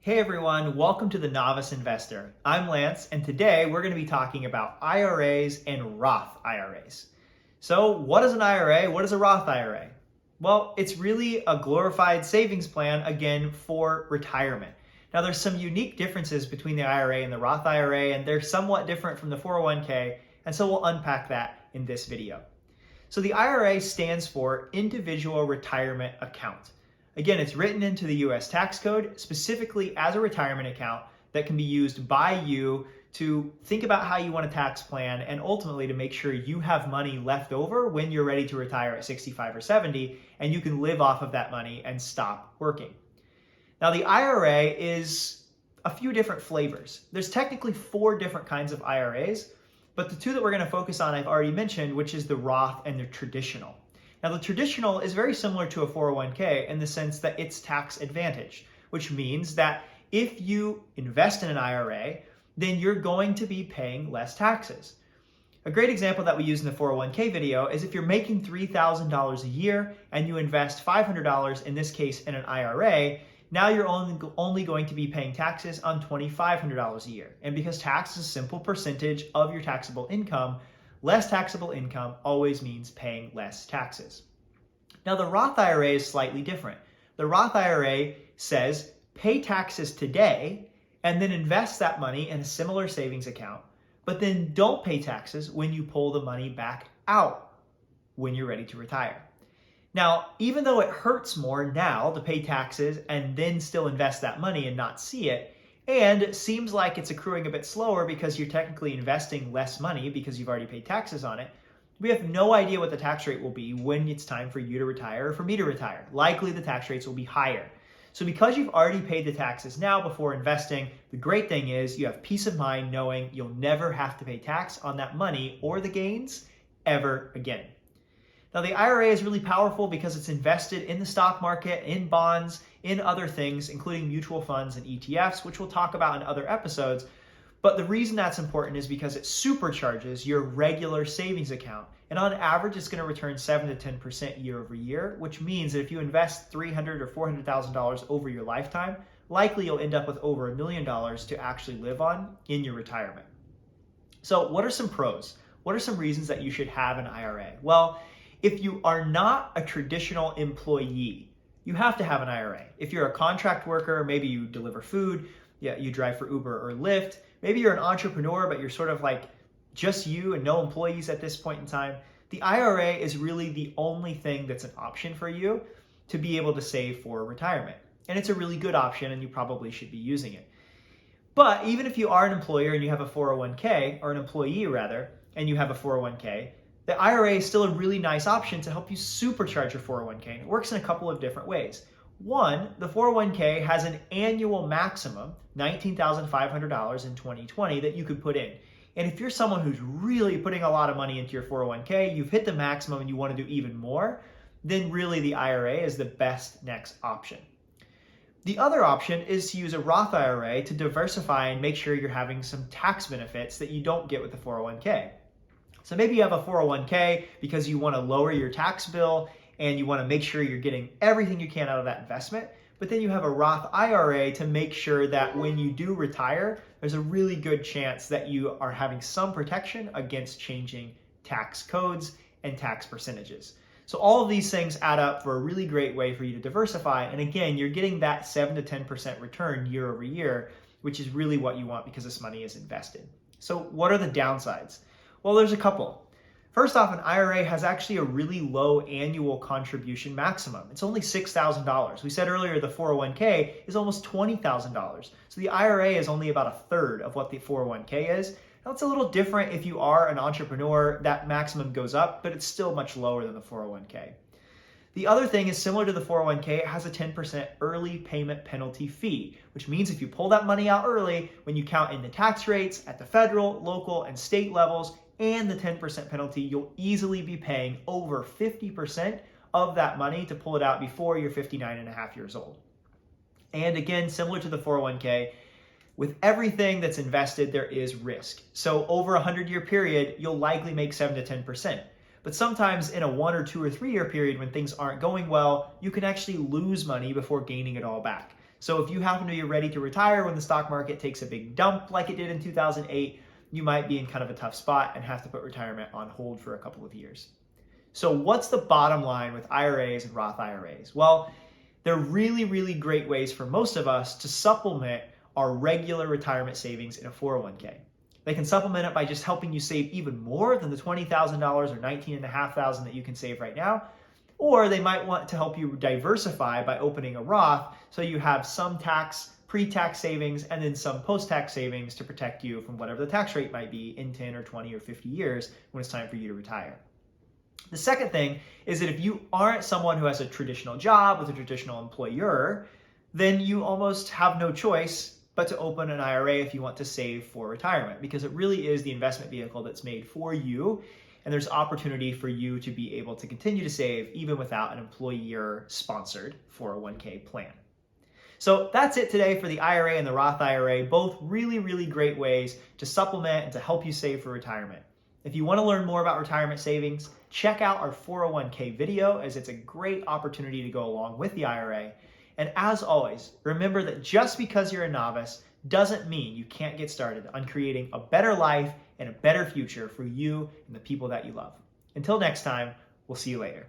Hey everyone, welcome to the Novice Investor. I'm Lance, and today we're going to be talking about IRAs and Roth IRAs. So, what is an IRA? What is a Roth IRA? Well, it's really a glorified savings plan, again, for retirement. Now, there's some unique differences between the IRA and the Roth IRA, and they're somewhat different from the 401k, and so we'll unpack that in this video. So, the IRA stands for Individual Retirement Account. Again, it's written into the US tax code specifically as a retirement account that can be used by you to think about how you want a tax plan and ultimately to make sure you have money left over when you're ready to retire at 65 or 70 and you can live off of that money and stop working. Now, the IRA is a few different flavors. There's technically 4 different kinds of IRAs, but the 2 that we're going to focus on I've already mentioned, which is the Roth and the traditional. Now, the traditional is very similar to a 401k in the sense that it's tax advantaged, which means that if you invest in an IRA, then you're going to be paying less taxes. A great example that we use in the 401k video is if you're making $3,000 a year and you invest $500, in this case in an IRA, now you're only going to be paying taxes on $2,500 a year. And because tax is a simple percentage of your taxable income, less taxable income always means paying less taxes. Now, the Roth IRA is slightly different. The Roth IRA says pay taxes today and then invest that money in a similar savings account, but then don't pay taxes when you pull the money back out when you're ready to retire. Now, even though it hurts more now to pay taxes and then still invest that money and not see it, and it seems like it's accruing a bit slower because you're technically investing less money because you've already paid taxes on it, we have no idea what the tax rate will be when it's time for you to retire or for me to retire. Likely the tax rates will be higher. So because you've already paid the taxes now before investing, the great thing is you have peace of mind knowing you'll never have to pay tax on that money or the gains ever again. Now, the IRA is really powerful because it's invested in the stock market, in bonds, in other things, including mutual funds and ETFs, which we'll talk about in other episodes. But the reason that's important is because it supercharges your regular savings account. And on average, it's going to return 7 to 10% year over year, which means that if you invest $300,000 or $400,000 over your lifetime, likely you'll end up with over $1 million to actually live on in your retirement. So what are some pros? What are some reasons that you should have an IRA? Well, if you are not a traditional employee, you have to have an IRA. If you're a contract worker, maybe you deliver food, you drive for Uber or Lyft, maybe you're an entrepreneur, but you're sort of like just you and no employees at this point in time, the IRA is really the only thing that's an option for you to be able to save for retirement. And it's a really good option and you probably should be using it. But even if you are an employer and you have a 401k, or an employee rather, and you have a 401k, the IRA is still a really nice option to help you supercharge your 401k. And it works in a couple of different ways. One, the 401k has an annual maximum, $19,500 in 2020, that you could put in. And if you're someone who's really putting a lot of money into your 401k, you've hit the maximum and you want to do even more, then really the IRA is the best next option. The other option is to use a Roth IRA to diversify and make sure you're having some tax benefits that you don't get with the 401k. So maybe you have a 401k because you want to lower your tax bill and you want to make sure you're getting everything you can out of that investment. But then you have a Roth IRA to make sure that when you do retire, there's a really good chance that you are having some protection against changing tax codes and tax percentages. So all of these things add up for a really great way for you to diversify. And again, you're getting that 7 to 10% return year over year, which is really what you want because this money is invested. So what are the downsides? Well, there's a couple. First off, an IRA has actually a really low annual contribution maximum. It's only $6,000. We said earlier the 401k is almost $20,000. So the IRA is only about a third of what the 401k is. Now, it's a little different if you are an entrepreneur. That maximum goes up, but it's still much lower than the 401k. The other thing is similar to the 401k, it has a 10% early payment penalty fee, which means if you pull that money out early, when you count in the tax rates at the federal, local, and state levels, and the 10% penalty, you'll easily be paying over 50% of that money to pull it out before you're 59 and a half years old. And again, similar to the 401k, with everything that's invested, there is risk. So over a 100-year period, you'll likely make 7 to 10%. But sometimes in a 1 or 2 or 3 year period when things aren't going well, you can actually lose money before gaining it all back. So if you happen to be ready to retire when the stock market takes a big dump like it did in 2008, you might be in kind of a tough spot and have to put retirement on hold for a couple of years. So what's the bottom line with IRAs and Roth IRAs? Well, they're really, really great ways for most of us to supplement our regular retirement savings in a 401k. They can supplement it by just helping you save even more than the $20,000 or $19,500 that you can save right now. Or they might want to help you diversify by opening a Roth so you have some pre-tax savings and then some post-tax savings to protect you from whatever the tax rate might be in 10 or 20 or 50 years when it's time for you to retire. The second thing is that if you aren't someone who has a traditional job with a traditional employer, then you almost have no choice but to open an IRA if you want to save for retirement, because it really is the investment vehicle that's made for you, and there's opportunity for you to be able to continue to save even without an employer-sponsored 401k plan. So that's it today for the IRA and the Roth IRA, both really, really great ways to supplement and to help you save for retirement. If you want to learn more about retirement savings, check out our 401k video, as it's a great opportunity to go along with the IRA. And as always, remember that just because you're a novice doesn't mean you can't get started on creating a better life and a better future for you and the people that you love. Until next time, we'll see you later.